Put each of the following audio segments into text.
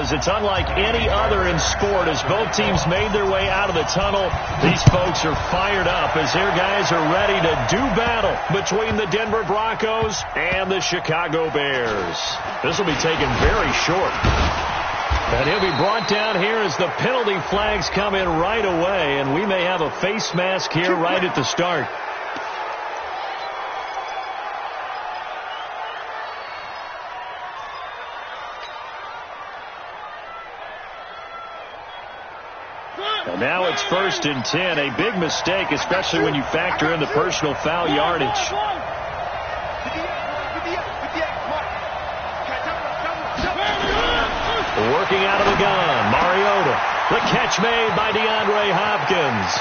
because it's unlike any other in sport. As both teams made their way out of the tunnel, these folks are fired up as their guys are ready to do battle between the Denver Broncos and the Chicago Bears. This will be taken very short. And he'll be brought down here as the penalty flags come in right away, and we may have a face mask here right at the start. And now it's 1st and 10. A big mistake, especially when you factor in the personal foul yardage. Working out of the gun, Mariota. The catch made by DeAndre Hopkins.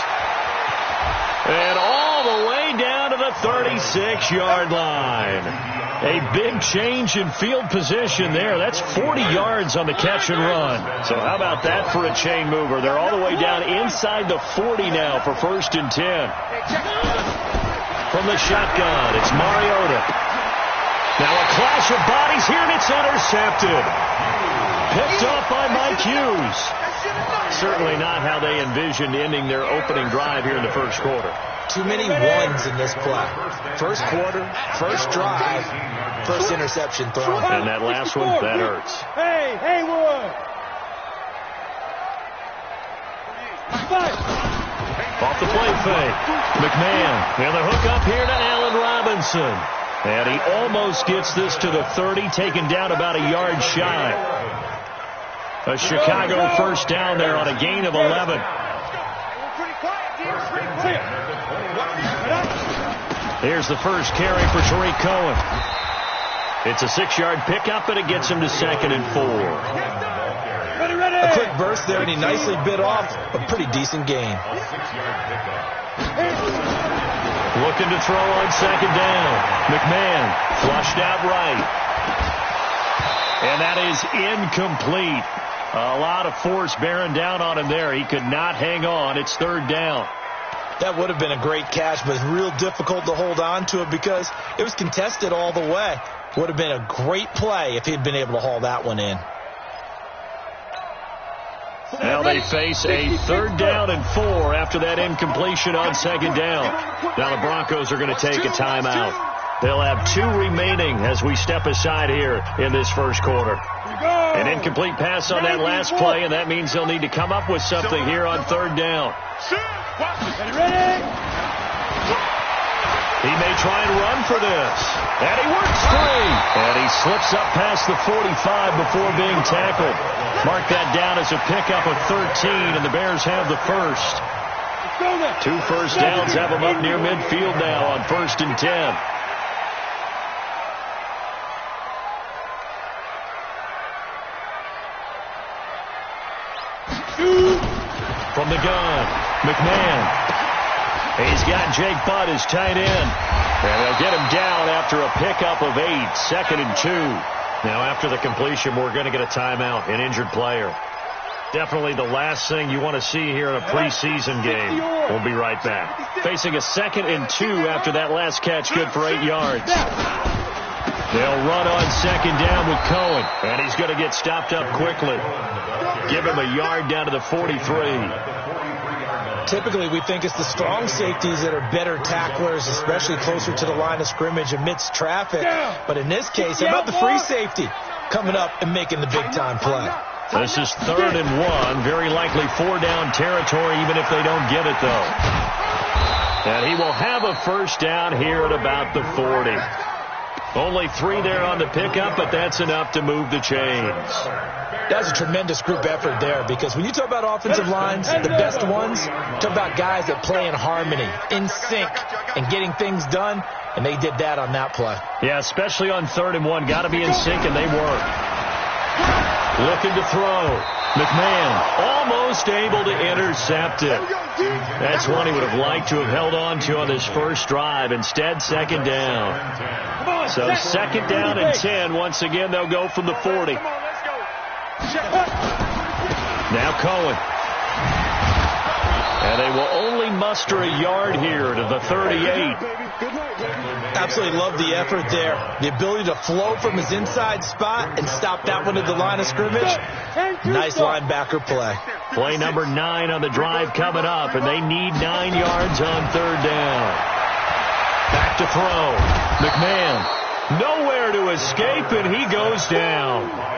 And all the way down to the 36-yard line. A big change in field position there. That's 40 yards on the catch and run. So how about that for a chain mover? They're all the way down inside the 40 now for 1st and 10. From the shotgun, it's Mariota. Now a clash of bodies here, and it's intercepted. Picked off by Mike Hughes. Certainly not how they envisioned ending their opening drive here in the first quarter. Too many ones in this play. First quarter, first drive, first interception thrown. And that last one, that hurts. Hey, Haywood! Off the play fake. McMahon. And the hook up here to Allen Robinson. And he almost gets this to the 30, taken down about a yard shy. A Chicago first down there on a gain of 11. Here's the first carry for Tariq Cohen. It's a 6-yard pickup, and it gets him to 2nd and 4. A quick burst there, and he nicely bit off a pretty decent gain. Looking to throw on 2nd down. McMahon flushed out right. And that is incomplete. A lot of force bearing down on him there. He could not hang on. It's 3rd down. That would have been a great catch, but it's real difficult to hold on to it because it was contested all the way. Would have been a great play if he'd been able to haul that one in. Now they face a 3rd down and 4 after that incompletion on 2nd down. Now the Broncos are going to take a timeout. They'll have 2 remaining as we step aside here in this first quarter. An incomplete pass on that last play, and that means they'll need to come up with something here on 3rd down. He may try and run for this. And he works free. And he slips up past the 45 before being tackled. Mark that down as a pickup of 13, and the Bears have the first. 2 first downs have them up near midfield now on 1st and 10. From the gun, McMahon. He's got Jake Butt as tight end. And they'll get him down after a pickup of 8, 2nd and 2. Now after the completion, we're going to get a timeout, an injured player. Definitely the last thing you want to see here in a preseason game. We'll be right back. Facing a 2nd and 2 after that last catch, good for 8 yards. They'll run on 2nd down with Cohen, and he's going to get stopped up quickly. Give him a yard down to the 43. Typically, we think it's the strong safeties that are better tacklers, especially closer to the line of scrimmage amidst traffic. But in this case, how about the free safety coming up and making the big-time play? This is 3rd and 1, very likely 4-down territory, even if they don't get it, though. And he will have a first down here at about the 40. Only 3 there on the pickup, but that's enough to move the chains. That's a tremendous group effort there, because when you talk about offensive lines, the best ones, talk about guys that play in harmony, in sync, and getting things done, and they did that on that play. Yeah, especially on 3rd and 1. Got to be in sync, and they were. Looking to throw. McMahon almost able to intercept it. That's one he would have liked to have held on to on this first drive. Instead, 2nd down. So 2nd down and 10. Once again, they'll go from the 40. Now Cohen. And they will only muster a yard here to the 38. Absolutely love the effort there. The ability to flow from his inside spot and stop that one at the line of scrimmage. Nice linebacker play. Play number 9 on the drive coming up, and they need 9 yards on third down. Back to throw. McMahon. Nowhere to escape, and he goes down.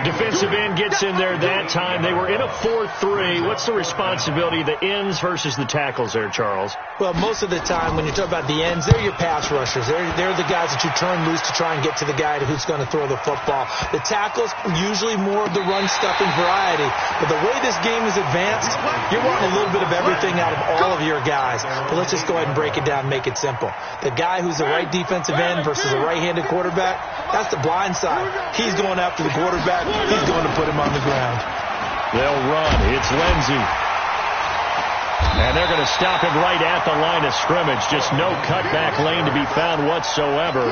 Defensive end gets in there that time. They were in a 4-3. What's the responsibility of the ends versus the tackles there, Charles? Well, most of the time when you talk about the ends, they're your pass rushers. They're the guys that you turn loose to try and get to the guy who's going to throw the football. The tackles, usually more of the run-stuffing variety. But the way this game is advanced, you're wanting a little bit of everything out of all of your guys. But let's just go ahead and break it down and make it simple. The guy who's the right defensive end versus a right-handed quarterback, that's the blind side. He's going after the quarterback. He's going to put him on the ground. They'll run. It's Lindsey. And they're going to stop him right at the line of scrimmage. Just no cutback lane to be found whatsoever.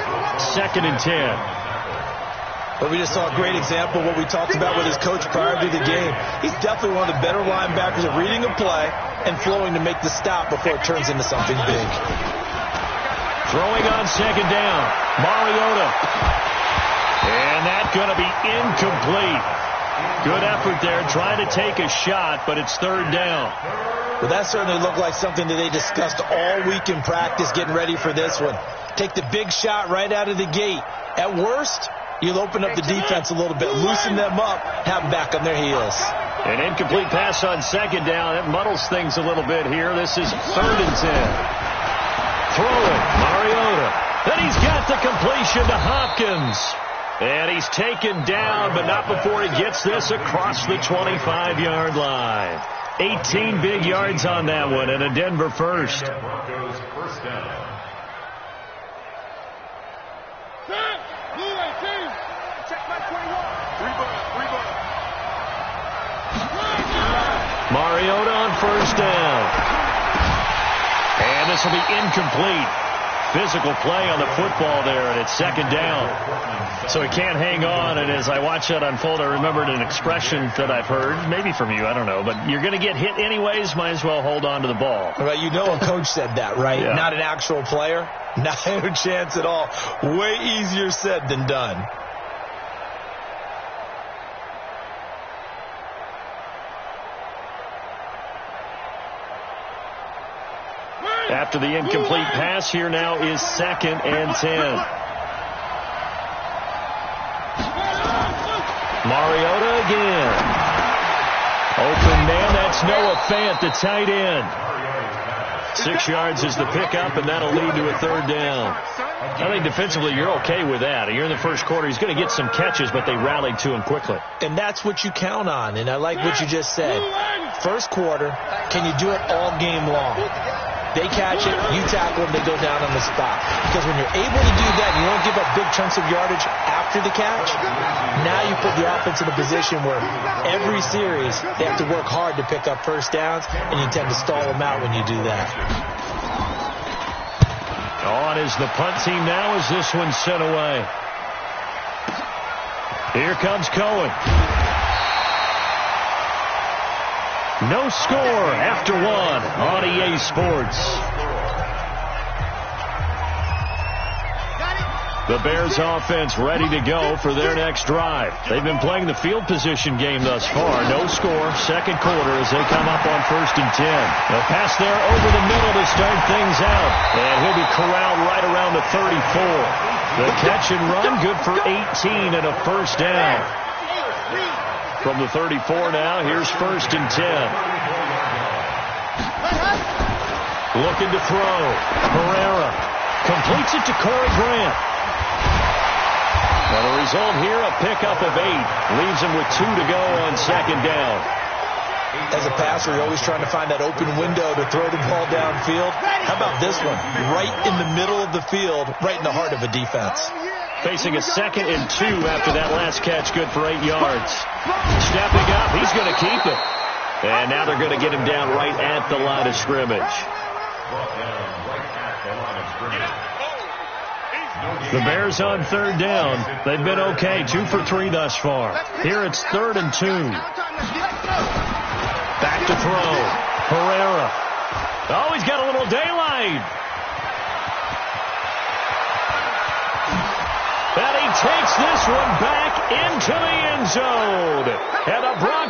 2nd and 10. But we just saw a great example of what we talked about with his coach prior to the game. He's definitely one of the better linebackers at reading a play and flowing to make the stop before it turns into something big. Throwing on 2nd down. Mariota. And that's going to be incomplete. Good effort there, trying to take a shot, but it's 3rd down. Well, that certainly looked like something that they discussed all week in practice getting ready for this one. Take the big shot right out of the gate. At worst, you'll open up the defense a little bit, loosen them up, have them back on their heels. An incomplete pass on 2nd down. It muddles things a little bit here. This is 3rd and 10. Throwing, Mariota. Then he's got the completion to Hopkins. And he's taken down, but not before he gets this across the 25-yard line. 18 big yards on that one, and a Denver first. Broncos first down. Check my 21. Mariota on 1st down. And this will be incomplete. Physical play on the football there, and it's 2nd down. So he can't hang on, and as I watch that unfold, I remembered an expression that I've heard, maybe from you, I don't know, but you're going to get hit anyways, might as well hold on to the ball. Right, you know a coach said that, right? Yeah. Not an actual player? Not a chance at all. Way easier said than done. After the incomplete pass, here now is 2nd and 10. Mariota again. Open man, that's Noah Fant, the tight end. 6 yards is the pickup, and that'll lead to a 3rd down. I think defensively you're okay with that. You're in the first quarter. He's going to get some catches, but they rallied to him quickly. And that's what you count on, and I like what you just said. First quarter, can you do it all game long? They catch it, you tackle them, they go down on the spot. Because when you're able to do that, you don't give up big chunks of yardage after the catch, now you put the offense in a position where every series they have to work hard to pick up first downs, and you tend to stall them out when you do that. On is the punt team now as this one's sent away. Here comes Cohen. No score after 1 on EA Sports. The Bears offense ready to go for their next drive. They've been playing the field position game thus far. No score, 2nd quarter as they come up on 1st and 10. A pass there over the middle to start things out. And he'll be corralled right around the 34. The catch and run, good for 18 and a 1st down. From the 34 now, here's 1st and 10. Looking to throw. Herrera completes it to Corey Grant. Now the result here, a pickup of 8. Leaves him with 2 to go on 2nd down. As a passer, you're always trying to find that open window to throw the ball downfield. How about this one? Right in the middle of the field, right in the heart of a defense. Facing a 2nd and 2 after that last catch, good for 8 yards. Stepping up, he's going to keep it. And now they're going to get him down right at the line of scrimmage. The Bears on 3rd down. They've been okay, 2 for 3 thus far. Here it's 3rd and 2. Back to throw. Herrera. Oh, he's got a little daylight. And he takes this one back into the end zone. And the Broncos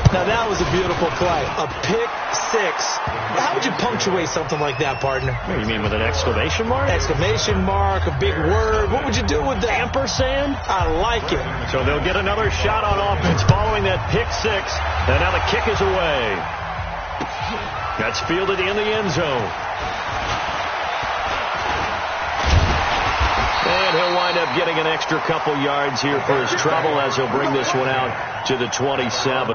Now, that was a beautiful play. A pick six. How would you punctuate something like that, partner? What do you mean, with an exclamation mark? Exclamation mark, a big word. What would you do with that? Ampersand? I like it. So they'll get another shot on offense following that pick six. And now the kick is away. That's fielded in the end zone. And he'll wind up getting an extra couple yards here for his trouble as he'll bring this one out to the 27.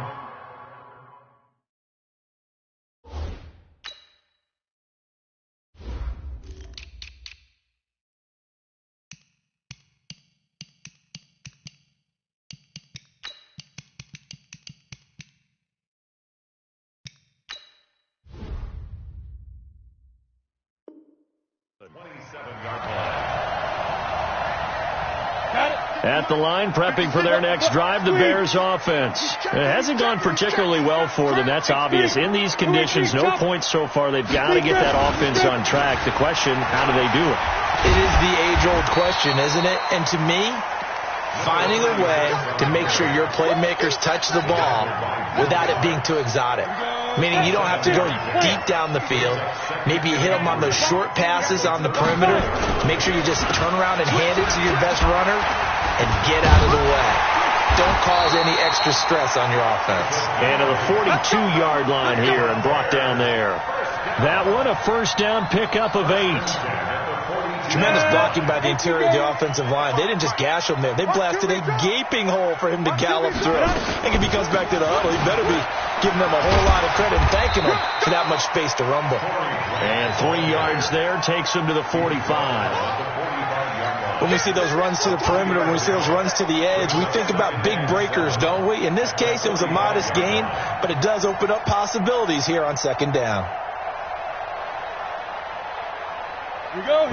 At the line, prepping for their next drive, the Bears offense. It hasn't gone particularly well for them, that's obvious. In these conditions, no points so far. They've got to get that offense on track. The question, how do they do it? It is the age-old question, isn't it? And to me, finding a way to make sure your playmakers touch the ball without it being too exotic. Meaning you don't have to go deep down the field. Maybe you hit them on those short passes on the perimeter. Make sure you just turn around and hand it to your best runner and get out of the way. Don't cause any extra stress on your offense. And to the 42-yard line here and brought down there. That one, a first down pickup of 8. Tremendous blocking by the interior of the offensive line. They didn't just gash him there. They blasted a gaping hole for him to gallop through. I think if he comes back to the huddle, he better be giving them a whole lot of credit and thanking them for that much space to rumble. And 3 yards there takes him to the 45. When we see those runs to the perimeter, when we see those runs to the edge, we think about big breakers, don't we? In this case, it was a modest gain, but it does open up possibilities here on second down.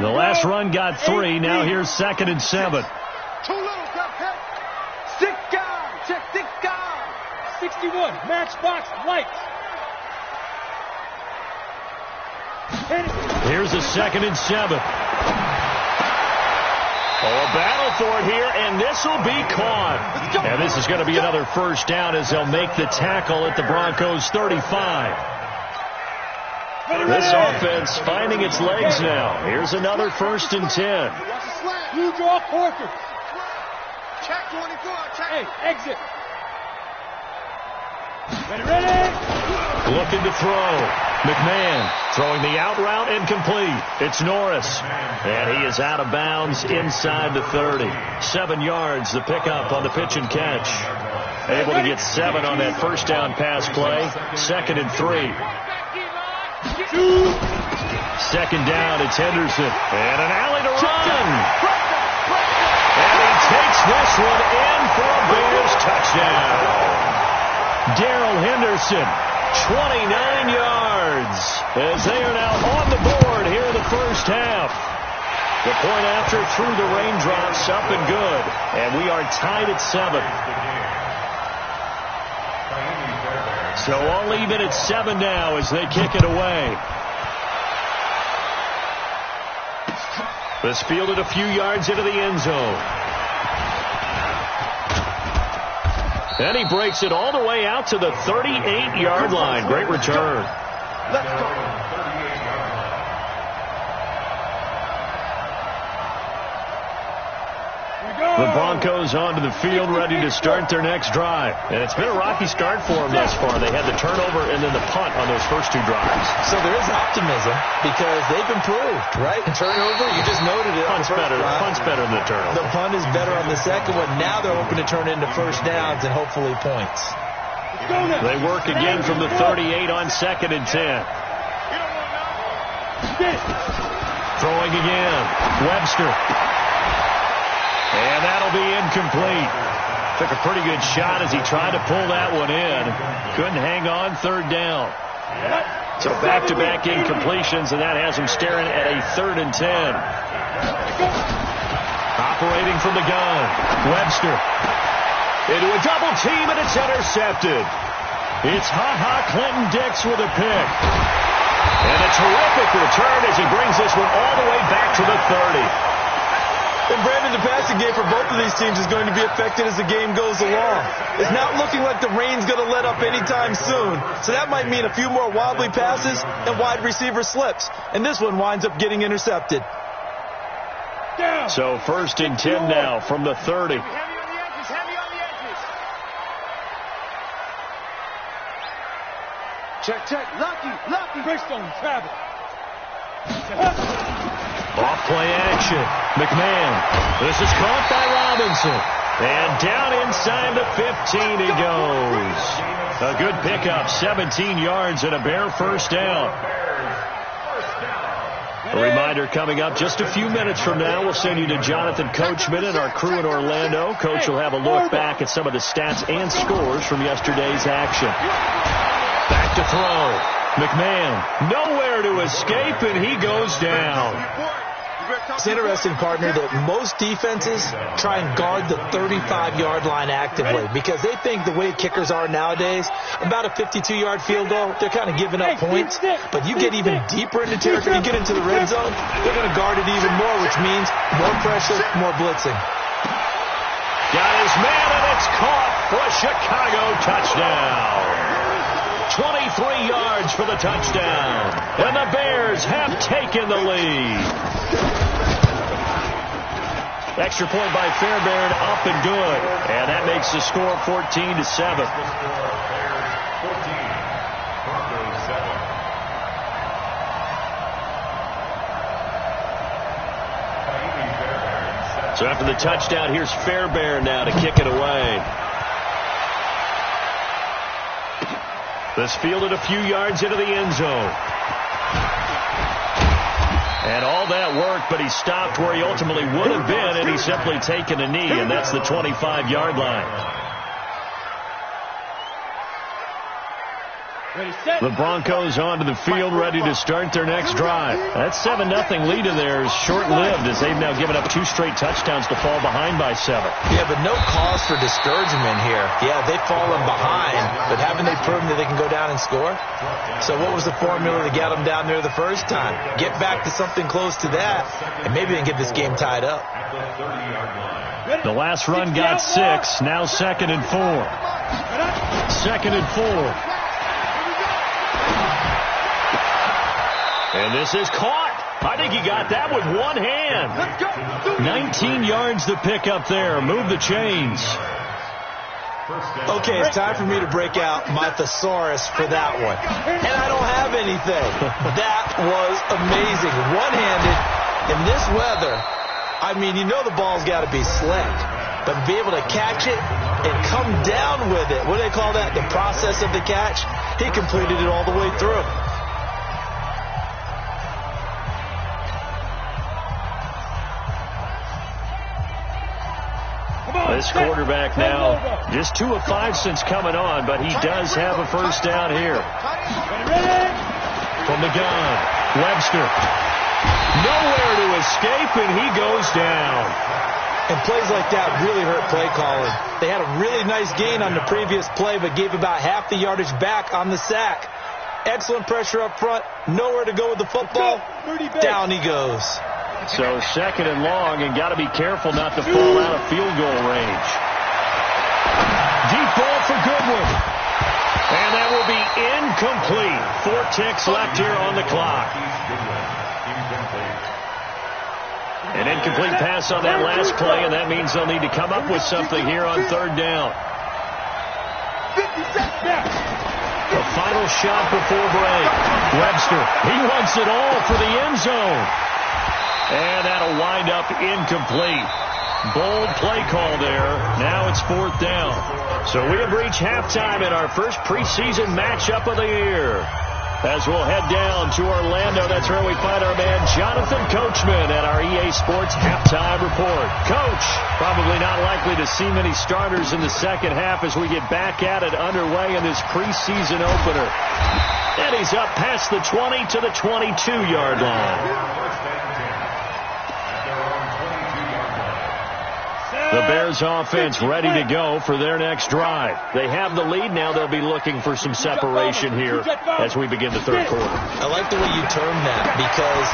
The last run got 3. Now here's 2nd and 7. Too little, got hit. 6 guys. Check 6 guys. 61. Matchbox lights. Here's a 2nd and 7. Oh, a battle for it here, and this will be caught. And this is going to be another first down as they'll make the tackle at the Broncos 35. This offense finding its legs now. Here's another 1st and 10. You draw quarters. Check 24. Check. Hey, exit. Ready? Looking to throw. McMahon throwing the out route incomplete. It's Norris. And he is out of bounds inside the 30. 7 yards, the pickup on the pitch and catch. Able to get 7 on that first down pass play. 2nd and 3. 2nd down, it's Henderson. And an alley to run. And he takes this one in for a Bears touchdown. Darrell Henderson, 29 yards, as they are now on the board here in the first half. The point after through the raindrops, up and good. And we are tied at 7. So all even at 7 now as they kick it away. This fielded a few yards into the end zone. And he breaks it all the way out to the 38-yard line. Great return. Let's go. The Broncos onto the field, ready to start their next drive. And it's been a rocky start for them thus far. They had the turnover and then the punt on those first 2 drives. So there is optimism because they've improved, right? Turnover, you just noted it. Punt's better than the turnover. The punt is better on the second one. Now they're hoping to turn into first downs and hopefully points. They work again from the 38 on 2nd and 10. Throwing again. Webster. And that'll be incomplete. Took a pretty good shot as he tried to pull that one in. Couldn't hang on, 3rd down. So back-to-back incompletions, and that has him staring at a 3rd and 10. Operating from the gun. Webster. Into a double team, and it's intercepted. It's Clinton Dix with a pick. And a terrific return as he brings this one all the way back to the 30. And Brandon, the passing game for both of these teams is going to be affected as the game goes along. It's not looking like the rain's going to let up anytime soon, so that might mean a few more wobbly passes and wide receiver slips. And this one winds up getting intercepted. So 1st and 10 now from the 30. Heavy on the edges, heavy on the edges. Check. Lucky. Greystone, travel. Off play action. McMahon. This is caught by Robinson. And down inside the 15 he goes. A good pickup, 17 yards and a Bear first down. A reminder coming up just a few minutes from now. We'll send you to Jonathan Coachman and our crew in Orlando. Coach will have a look back at some of the stats and scores from yesterday's action. Back to throw. McMahon nowhere to escape, and he goes down. It's interesting, partner, that most defenses try and guard the 35-yard line actively because they think the way kickers are nowadays, about a 52-yard field goal, they're kind of giving up points. But you get even deeper into territory, you get into the red zone, they're going to guard it even more, which means more pressure, more blitzing. Got his man, and it's caught for a Chicago touchdown. 23 yards for the touchdown. And the Bears have taken the lead. Extra point by Fairbairn, up and good. And that makes the score 14-7. So after the touchdown, here's Fairbairn now to kick it away. This fielded a few yards into the end zone. And all that worked, but he stopped where he ultimately would have been, and he's simply taken a knee, and that's the 25-yard line. The Broncos onto the field, ready to start their next drive. That 7-0 lead in there is short-lived as they've now given up 2 straight touchdowns to fall behind by 7. Yeah, but no cause for discouragement here. Yeah, they've fallen behind, but haven't they proven that they can go down and score? So what was the formula to get them down there the first time? Get back to something close to that, and maybe they can get this game tied up. The last run got 6, now 2nd and 4. 2nd and 4. And this is caught. I think he got that with one hand. 19 yards to pick up there. Move the chains. Okay, it's time for me to break out my thesaurus for that one. And I don't have anything. That was amazing. One-handed in this weather. I mean, you know the ball's got to be slick. But to be able to catch it and come down with it, what do they call that? The process of the catch? He completed it all the way through. This quarterback now just 2 of 5 since coming on, but he does have a first down here. From the gun, Webster. Nowhere to escape, and he goes down. And plays like that really hurt play calling. They had a really nice gain on the previous play, but gave about half the yardage back on the sack. Excellent pressure up front. Nowhere to go with the football. Down he goes. So 2nd and long, and got to be careful not to fall out of field goal range. Deep ball for Goodwin. And that will be incomplete. 4 ticks left here on the clock. An incomplete pass on that last play, and that means they'll need to come up with something here on 3rd down. The final shot before break. Webster, he wants it all for the end zone. And that'll wind up incomplete. Bold play call there. Now it's 4th down. So we have reached halftime in our first preseason matchup of the year. As we'll head down to Orlando, that's where we find our man Jonathan Coachman at our EA Sports Halftime Report. Coach, probably not likely to see many starters in the second half as we get back at it underway in this preseason opener. And he's up past the 20 to the 22-yard line. The The Bears offense ready to go for their next drive. They have the lead now. They'll be looking for some separation here as we begin the third quarter. I like the way you term that, because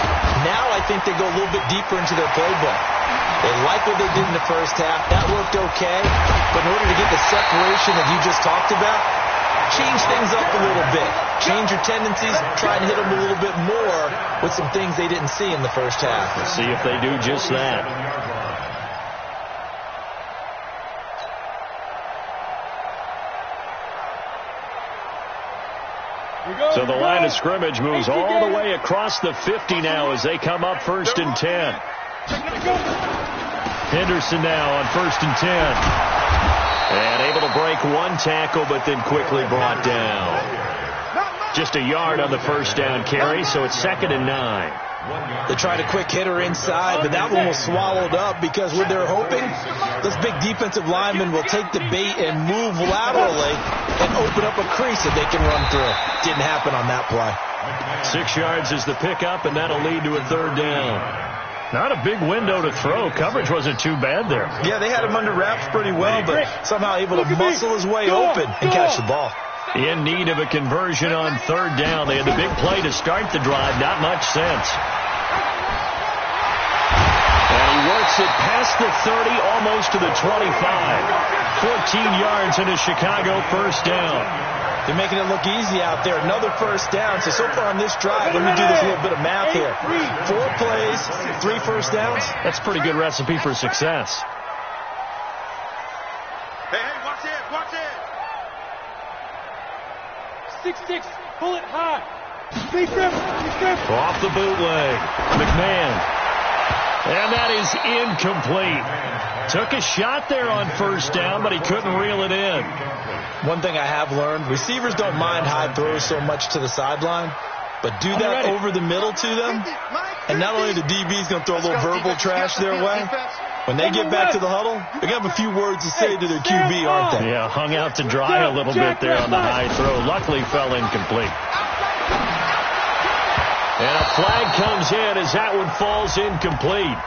now I think they go a little bit deeper into their playbook. They like what they did in the first half. That worked okay. But in order to get the separation that you just talked about, change things up a little bit. Change your tendencies. Try and hit them a little bit more with some things they didn't see in the first half. Let's see if they do just that. So the line of scrimmage moves all the way across the 50 now as they come up 1st and 10. Henderson now on 1st and 10. And able to break one tackle, but then quickly brought down. Just a yard on the first down carry, so it's 2nd and 9. They tried a quick hitter inside, but that one was swallowed up because what they're hoping, this big defensive lineman will take the bait and move laterally and open up a crease that they can run through. Didn't happen on that play. 6 yards is the pickup, and that'll lead to a 3rd down. Not a big window to throw. Coverage wasn't too bad there. Yeah, they had him under wraps pretty well, but somehow able to muscle his way open and catch the ball. In need of a conversion on 3rd down. They had the big play to start the drive. Not much sense. And he works it past the 30, almost to the 25. 14 yards and a Chicago first down. They're making it look easy out there. Another first down. So far on this drive, let me do this little bit of math here. 4 plays, 3 first downs. That's a pretty good recipe for success. Hey, watch it, watch it. 6-6, pull it high. Off the bootleg. McMahon. And that is incomplete. Took a shot there on first down, but he couldn't reel it in. One thing I have learned, receivers don't mind high throws so much to the sideline, but do that over the middle to them, and not only the DB's going to throw a little verbal trash their way, when they get back to the huddle, they're going to have a few words to say to their QB, aren't they? Yeah, hung out to dry a little bit there on the high throw. Luckily fell incomplete. And a flag comes in as that one falls incomplete.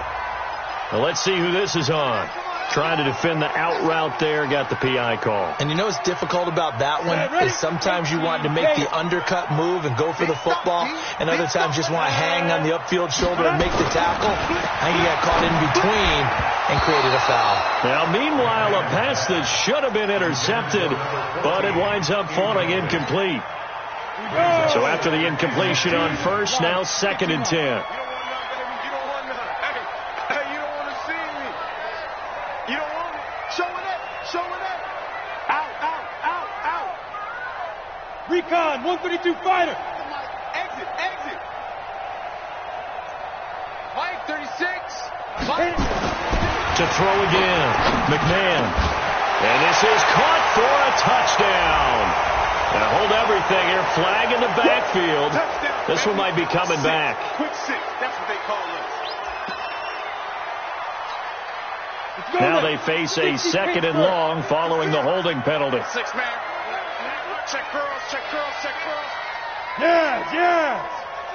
Well, let's see who this is on. Trying to defend the out route there, got the PI call. And you know what's difficult about that one is sometimes you want to make the undercut move and go for the football, and other times just want to hang on the upfield shoulder and make the tackle. And you got caught in between and created a foul. Now, meanwhile, a pass that should have been intercepted, but it winds up falling incomplete. So after the incompletion on first, now 2nd and 10. Recon, 132 fighter. Exit. Mike, 36. To throw again. McMahon. And this is caught for a touchdown. And hold everything here. Flag in the backfield. This one might be coming back. Quick 6. That's what they call it. Now they face a 2nd and long following the holding penalty. 6 man. Check curls. Yes.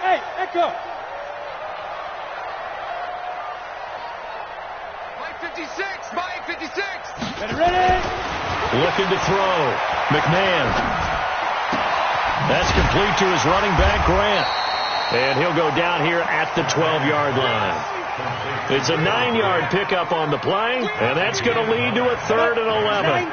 Hey, Echo. Mike 56. Ready? Looking to throw. McMahon. That's complete to his running back, Grant. And he'll go down here at the 12-yard line. It's a 9-yard pickup on the play, and that's going to lead to a 3rd and 11.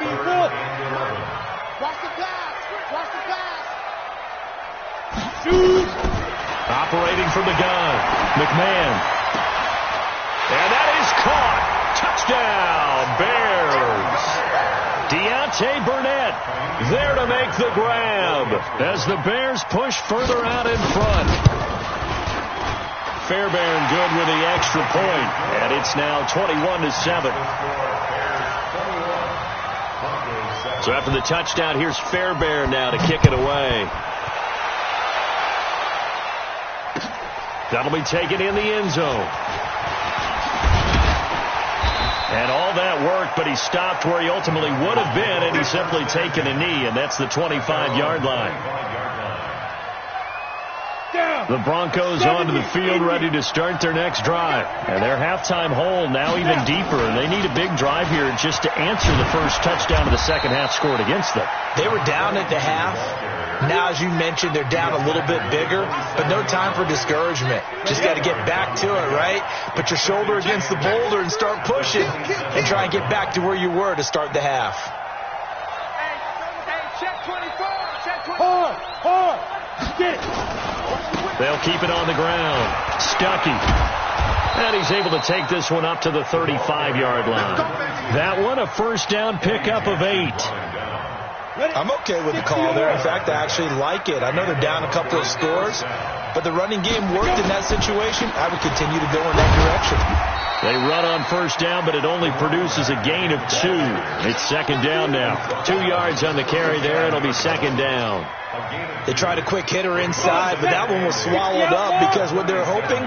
Operating from the gun, McMahon. And that is caught. Touchdown, Bears. Deontay Burnett there to make the grab as the Bears push further out in front. Fairbairn good with the extra point, and it's now 21-7. So after the touchdown, here's Fairbairn now to kick it away. That'll be taken in the end zone. And all that work, but he stopped where he ultimately would have been, and he's simply taken a knee, and that's the 25-yard line. The Broncos onto the field ready to start their next drive. And their halftime hole now even deeper. And they need a big drive here just to answer the first touchdown of the second half scored against them. They were down at the half. Now, as you mentioned, they're down a little bit bigger, but no time for discouragement. Just got to get back to it, right? Put your shoulder against the boulder and start pushing and try and get back to where you were to start the half. Check 24. Check 24. Hard. Get it. They'll keep it on the ground. Stuckey. And he's able to take this one up to the 35-yard line. That one a first down pickup of 8. I'm okay with the call there. In fact, I actually like it. I know they're down a couple of scores, but the running game worked in that situation. I would continue to go in that direction. They run on first down, but it only produces a gain of 2. It's second down now. 2 yards on the carry there. It'll be second down. They tried a quick hitter inside, but that one was swallowed up because what they're hoping,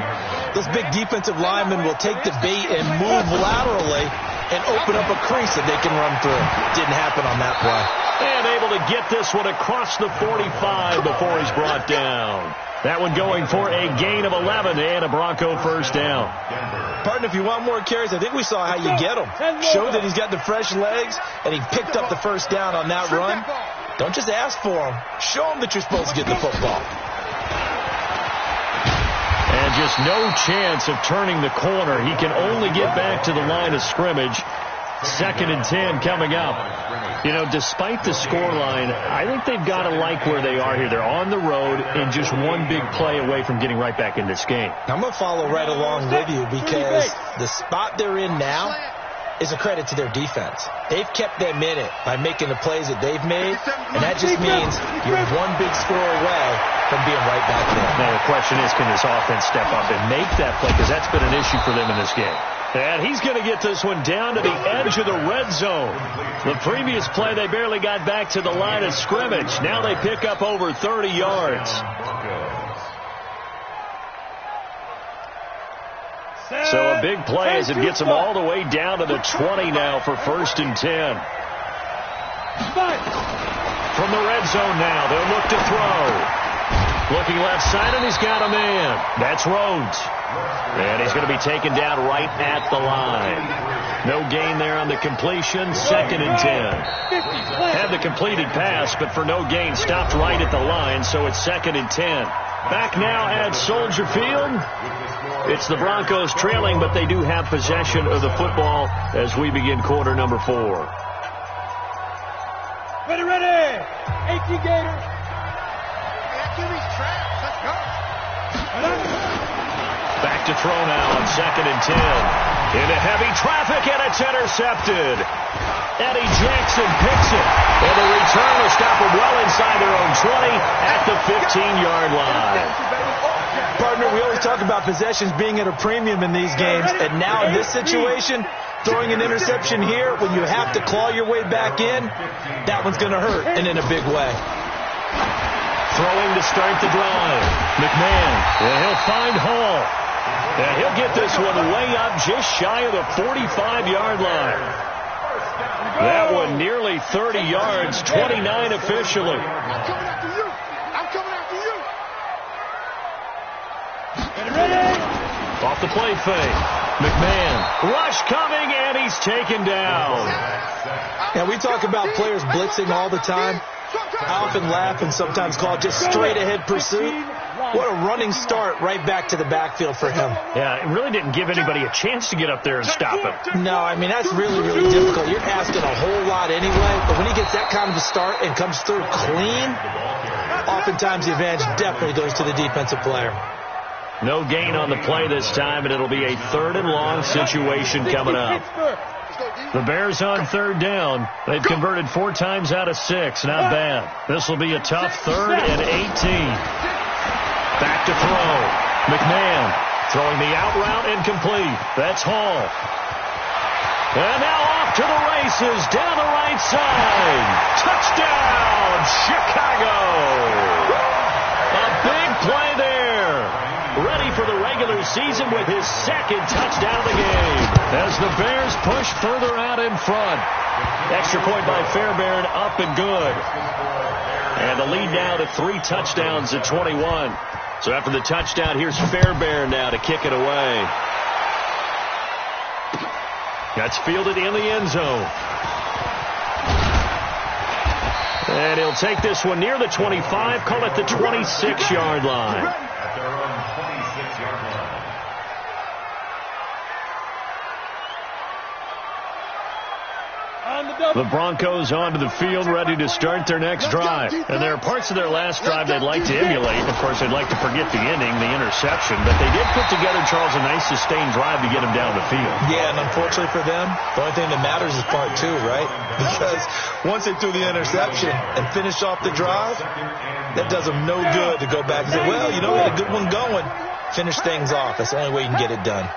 those big defensive linemen will take the bait and move laterally and open up a crease that they can run through. Didn't happen on that play. And able to get this one across the 45 before he's brought down. That one going for a gain of 11 and a Bronco first down. Partner, if you want more carries, I think we saw how you get them. Show that he's got the fresh legs, and he picked up the first down on that run. Don't just ask for them. Show them that you're supposed to get the football. And just no chance of turning the corner. He can only get back to the line of scrimmage. Second and 10 coming up. You know, despite the scoreline, I think they've got to like where they are here. They're on the road and just one big play away from getting right back in this game. I'm going to follow right along with you because the spot they're in now is a credit to their defense. They've kept them in it by making the plays that they've made, and that just means you're one big score away from being right back there. Now the question is, can this offense step up and make that play? Because that's been an issue for them in this game. And he's going to get this one down to the edge of the red zone. The previous play, they barely got back to the line of scrimmage. Now they pick up over 30 yards. So a big play as it gets them all the way down to the 20 now for first and 10. From the red zone now, they'll look to throw. Looking left side, and he's got a man. That's Rhodes. And he's going to be taken down right at the line. No gain there on the completion. Second and 10. Had the completed pass, but for no gain, stopped right at the line, so it's second and 10. Back now at Soldier Field. It's the Broncos trailing, but they do have possession of the football as we begin quarter number 4. Ready. 18 Gators. Let's go. Back to throw now on second and 10. Into heavy traffic, and it's intercepted. Eddie Jackson picks it. And the return will stop them well inside their own 20 at the 15-yard line. Partner, we always talk about possessions being at a premium in these games, and now in this situation, throwing an interception here when you have to claw your way back in, that one's going to hurt, and in a big way. Throwing to start the drive. McMahon, and he'll find Hall. And he'll get this one way up just shy of the 45-yard line. That one nearly 30 yards, 29 officially. I'm coming after you. Off the play fake. McMahon, rush coming, and he's taken down. Now, we talk about players blitzing all the time. I often laugh and sometimes call it just straight-ahead pursuit. What a running start right back to the backfield for him. Yeah, it really didn't give anybody a chance to get up there and stop him. No, I mean, that's really, really difficult. You're asking a whole lot anyway, but when he gets that kind of a start and comes through clean, oftentimes the advantage definitely goes to the defensive player. No gain on the play this time, and it'll be a third and long situation coming up. The Bears on third down. They've converted 4 times out of 6. Not bad. This will be a tough third and 18. Back to throw. McMahon throwing the out route incomplete. That's Hall. And now off to the races down the right side. Touchdown, Chicago. A big play there. Ready for the regular season with his second touchdown of the game. As the Bears push further out in front. Extra point by Fairbairn, up and good. And the lead now to 3 touchdowns at 21. So after the touchdown, here's Fairbairn now to kick it away. That's fielded in the end zone. And he'll take this one near the 25, call it the 26-yard line. At their own 26-yard line. The Broncos onto the field, ready to start their next drive. And there are parts of their last drive they'd like to emulate. Of course, they'd like to forget the inning, the interception. But they did put together, Charles, a nice sustained drive to get them down the field. Yeah, and unfortunately for them, the only thing that matters is part two, right? Because once they threw the interception and finished off the drive, that does them no good to go back and say, well, you know, we had a good one going. Finish things off. That's the only way you can get it done.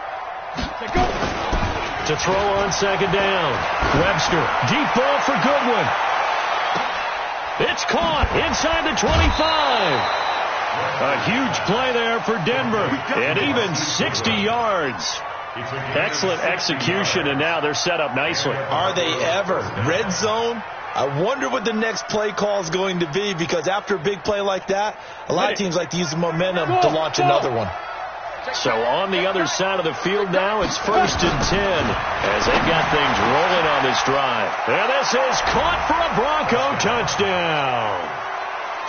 To throw on second down. Webster, deep ball for Goodwin. It's caught inside the 25. A huge play there for Denver. And even 60 yards. Excellent execution, and now they're set up nicely. Are they ever? Red zone? I wonder what the next play call is going to be, because after a big play like that, a lot of teams like to use the momentum to launch another one. So on the other side of the field now, it's 1st and 10 as they've got things rolling on this drive. And this is caught for a Bronco touchdown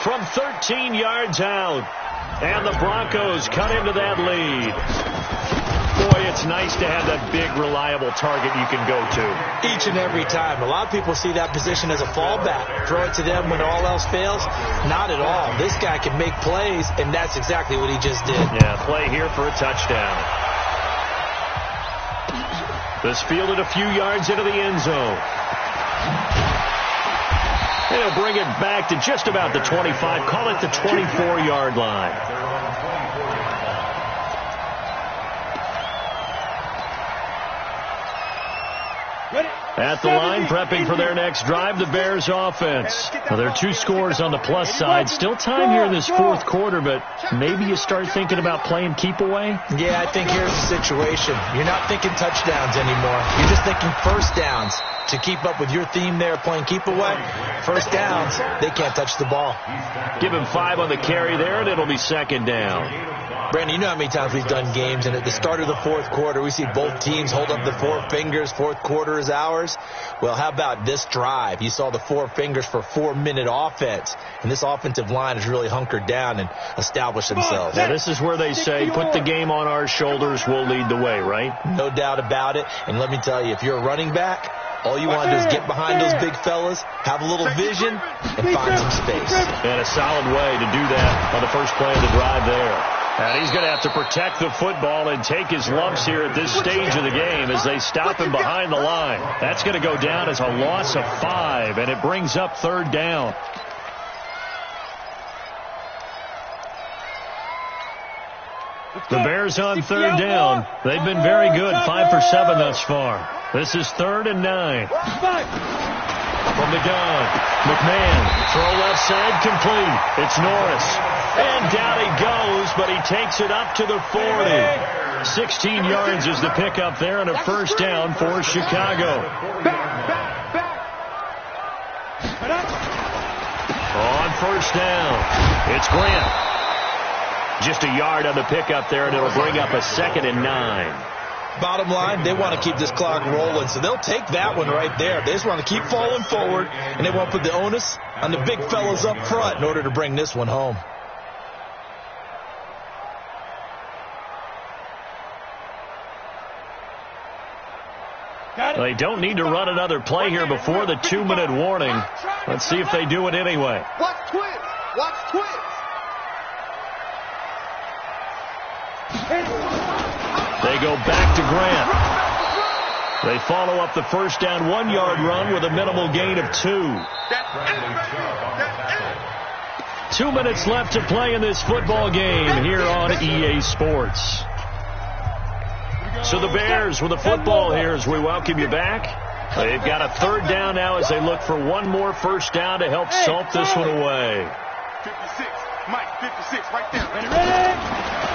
from 13 yards out. And the Broncos cut into that lead. Boy, it's nice to have that big, reliable target you can go to. Each and every time. A lot of people see that position as a fallback. Throw it to them when all else fails. Not at all. This guy can make plays, and that's exactly what he just did. Yeah, play here for a touchdown. This fielded a few yards into the end zone. They'll bring it back to just about the 25. Call it the 24-yard line. At the line, prepping for their next drive, the Bears offense. Well, there are 2 scores on the plus side. Still time here in this 4th quarter, but maybe you start thinking about playing keep away? Yeah, I think here's the situation. You're not thinking touchdowns anymore. You're just thinking first downs. To keep up with your theme there, playing keep away, first downs, they can't touch the ball. Give him 5 on the carry there, and it'll be 2nd down. Brandon, you know how many times we've done games, and at the start of the 4th quarter, we see both teams hold up the 4 fingers, 4th quarter is ours. Well, how about this drive? You saw the 4 fingers for 4-minute offense, and this offensive line has really hunkered down and established themselves. Yeah, this is where they say, put the game on our shoulders, we'll lead the way, right? No doubt about it, and let me tell you, if you're a running back, all you want to do is get behind those big fellas, have a little vision, and find some space. And a solid way to do that on the first play of the drive there. And he's going to have to protect the football and take his lumps here at this stage of the game as they stop him behind the line. That's going to go down as a loss of 5, and it brings up 3rd down. The Bears on 3rd down. They've been very good, 5 for 7 thus far. This is 3rd and 9. From the gun, McMahon, throw left side, complete. It's Norris. And down he goes, but he takes it up to the 40. 16 yards is the pickup there, and a first down for Chicago. On first down, it's Grant. Just a yard on the pickup there, and it'll bring up a 2nd and 9. Bottom line, they want to keep this clock rolling, so they'll take that one right there. They just want to keep falling forward, and they want to put the onus on the big fellas up front in order to bring this one home. They don't need to run another play here before the 2-minute warning. Let's see if they do it anyway. Watch twins. Watch twins. They go back to Grant. They follow up the first down 1-yard run with a minimal gain of 2. 2 minutes left to play in this football game here on EA Sports. So the Bears with the football here as we welcome you back. They've got a 3rd down now as they look for one more first down to help salt this one away. 56, Mike, 56, right there. Ready?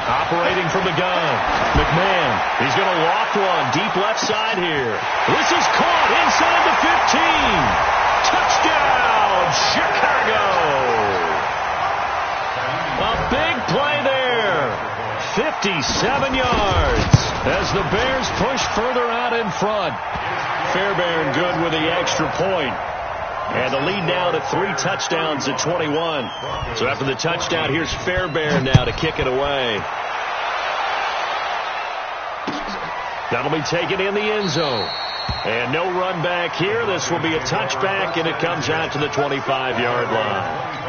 Operating from the gun, McMahon. He's going to loft one deep left side here. This is caught inside the 15. Touchdown, Chicago. A big play there 57 yards as the Bears push further out in front. Fairbairn good with the extra point. And the lead now to 3 touchdowns at 21. So after the touchdown, here's Fairbairn now to kick it away. That'll be taken in the end zone. And no run back here. This will be a touchback, and it comes out to the 25-yard line.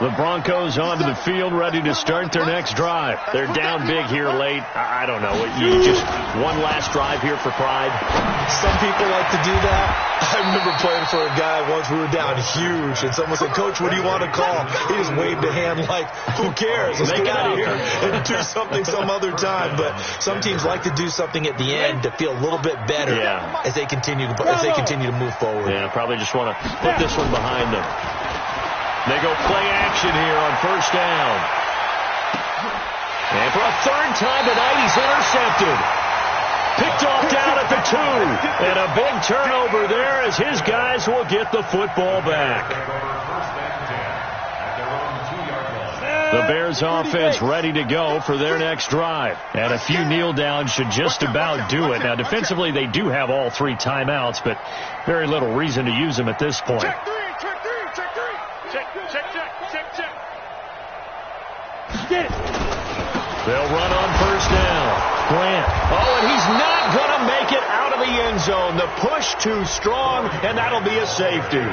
The Broncos onto the field, ready to start their next drive. They're down big here late. I don't know. You just one last drive here for pride? Some people like to do that. I remember playing for a guy once. We were down huge, and someone said, "Coach, what do you want to call?" He just waved a hand like, "Who cares? Let's get out of here and do something some other time." But some teams like to do something at the end to feel a little bit better as they continue to move forward. Yeah, probably just want to put this one behind them. They go play action here on first down. And for a third time tonight, he's intercepted. Picked off down at the 2. And a big turnover there as his guys will get the football back. The Bears offense ready to go for their next drive. And a few kneel downs should just about do it. Now, defensively, they do have all 3 timeouts, but very little reason to use them at this point. Check. Get it. They'll run on first down. Grant. Oh, and he's not going to make it out of the end zone. The push too strong, and that'll be a safety.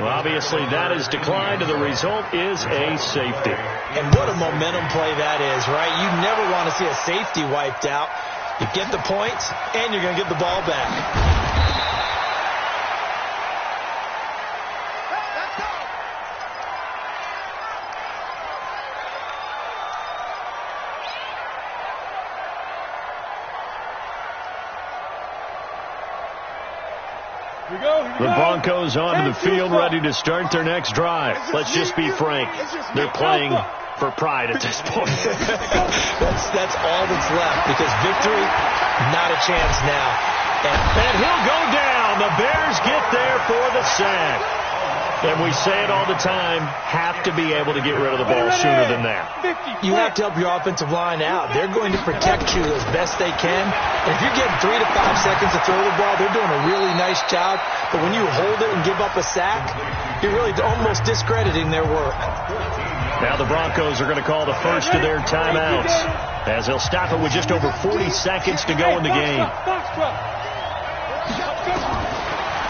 Well, obviously, that is declined, and the result is a safety. And what a momentum play that is, right? You never want to see a safety wiped out. You get the points, and you're going to get the ball back. The Broncos onto the field, ready to start their next drive. Let's just be frank. They're playing for pride at this point. That's all that's left, because victory, not a chance now. And he'll go down. The Bears get there for the sack. And we say it all the time, have to be able to get rid of the ball sooner than that. You have to help your offensive line out. They're going to protect you as best they can. And if you're getting 3 to 5 seconds to throw the ball, they're doing a really nice job. But when you hold it and give up a sack, you're really almost discrediting their work. Now the Broncos are going to call the first of their timeouts, as they'll stop it with just over 40 seconds to go in the game.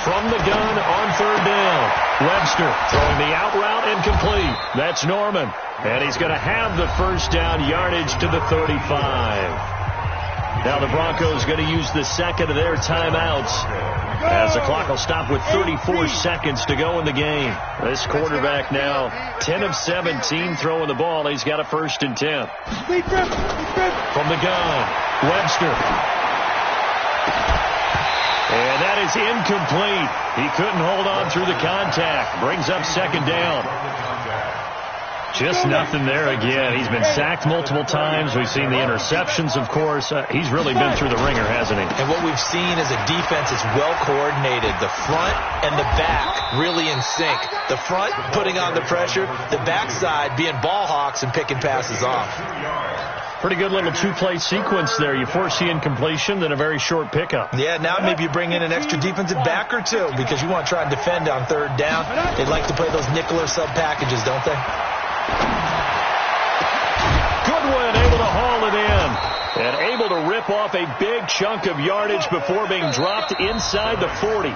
From the gun on third down, Webster throwing the out route incomplete. That's Norman. And he's going to have the first down, yardage to the 35. Now the Broncos going to use the second of their timeouts, as the clock will stop with 34 seconds to go in the game. This quarterback now 10 of 17 throwing the ball. He's got a 1st and 10. From the gun, Webster. And that is incomplete. He couldn't hold on through the contact. Brings up second down. Just nothing there again. He's been sacked multiple times. We've seen the interceptions, of course. He's really been through the ringer, hasn't he? And what we've seen is a defense that's well coordinated. The front and the back really in sync. The front putting on the pressure. The backside being ball hawks and picking passes off. Pretty good little 2-play sequence there. You force the incompletion, then a very short pickup. Yeah, now maybe you bring in an extra defensive back or 2, because you want to try and defend on third down. They like to play those nickel or sub packages, don't they? Goodwin able to haul it in, and able to rip off a big chunk of yardage before being dropped inside the 40.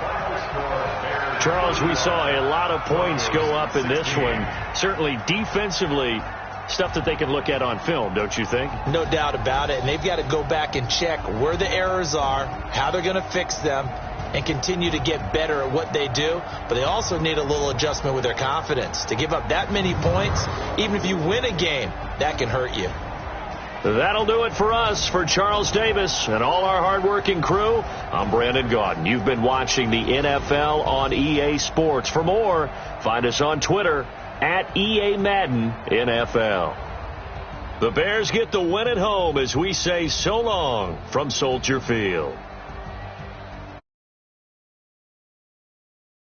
Charles, we saw a lot of points go up in this one. Certainly defensively, stuff that they can look at on film, don't you think? No doubt about it. And they've got to go back and check where the errors are, how they're going to fix them, and continue to get better at what they do. But they also need a little adjustment with their confidence. To give up that many points, even if you win a game, that can hurt you. That'll do it for us. For Charles Davis and all our hardworking crew, I'm Brandon Gaudin. You've been watching the NFL on EA Sports. For more, find us on Twitter at EA Madden NFL. The Bears get the win at home as we say so long from Soldier Field.